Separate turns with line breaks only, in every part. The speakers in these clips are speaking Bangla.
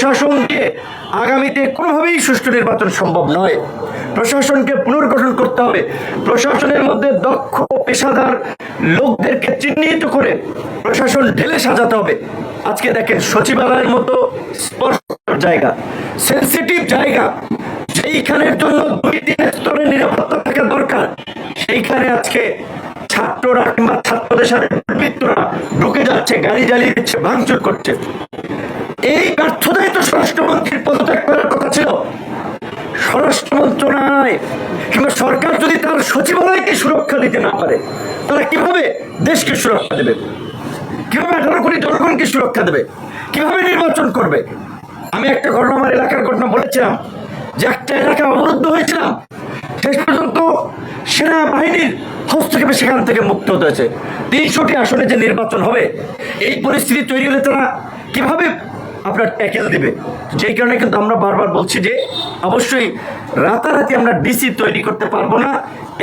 প্রশাসনকে আগামীতে কোনোভাবেই সুষ্ঠু নির্বাচন সম্ভব নয়। প্রশাসনকে পুনর্গঠন করতে হবে। প্রশাসনের মধ্যে দক্ষ পেশাদার লোকদেরকে চিহ্নিত করে প্রশাসন ঢেলে সাজাতে হবে। আজকে দেখেন সচিবালয়ের মতো স্পর্শকাতর জায়গা, সেন্সিটিভ জায়গা, সেইখানের জন্য 2-3 স্তরের নিরাপত্তা থাকা দরকার। সেইখানে আজকে ছাত্ররা কিংবা ছাত্রদের সাথে দুর্বৃত্তরা ঢুকে যাচ্ছে, গাড়ি জ্বালিয়ে দিচ্ছে, ভাঙচুর করছে। এই ব্যর্থতাই তো স্বরাষ্ট্রমন্ত্রীর পদত্যাগ করার কথা ছিল। স্বরাষ্ট্র মন্ত্রণালয় কিংবা সরকার যদি তার সচিবালয়কে সুরক্ষা দিতে না পারে, তারা কিভাবে দেশকে সুরক্ষা দেবে? কিভাবে 18 কোটি জনগণকে সুরক্ষা দেবে? কিভাবে নির্বাচন করবে? আমি একটা ঘটনা, আমার এলাকার ঘটনা বলেছিলাম যে একটা এলাকা অবরুদ্ধ হয়েছিলাম, শেষ পর্যন্ত সেনাবাহিনীর হস্তক্ষেপে সেখান থেকে মুক্ত হতে হয়েছে। 300টি আসনে যে নির্বাচন হবে, এই পরিস্থিতি তৈরি হলে তারা কিভাবে আপনার ট্যাকেল দেবে? যেই কারণে কিন্তু আমরা বারবার বলছি যে অবশ্যই রাতারাতি আমরা ডিসি তৈরি করতে পারবো না,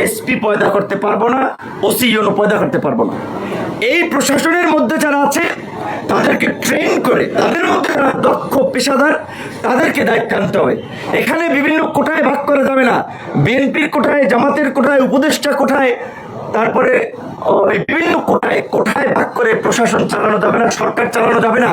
এসপি পয়দা করতে পারবো না, ওসি ইউনো পয়দা করতে পারবো না। এই প্রশাসনের মধ্যে যারা আছে তাদেরকে ট্রেন করে, তাদের মধ্যে যারা দক্ষ পেশাদার, তাদেরকে দায়িত্ব আনতে হবে। এখানে বিভিন্ন কোটায় ভাগ করা যাবে না। বিএনপির কোটায়, জামাতের কোটায়, উপদেষ্টা কোটায়, তারপরে বিভিন্ন কোটায় ভাগ করে প্রশাসন চালানো যাবে না, সরকার চালানো যাবে না।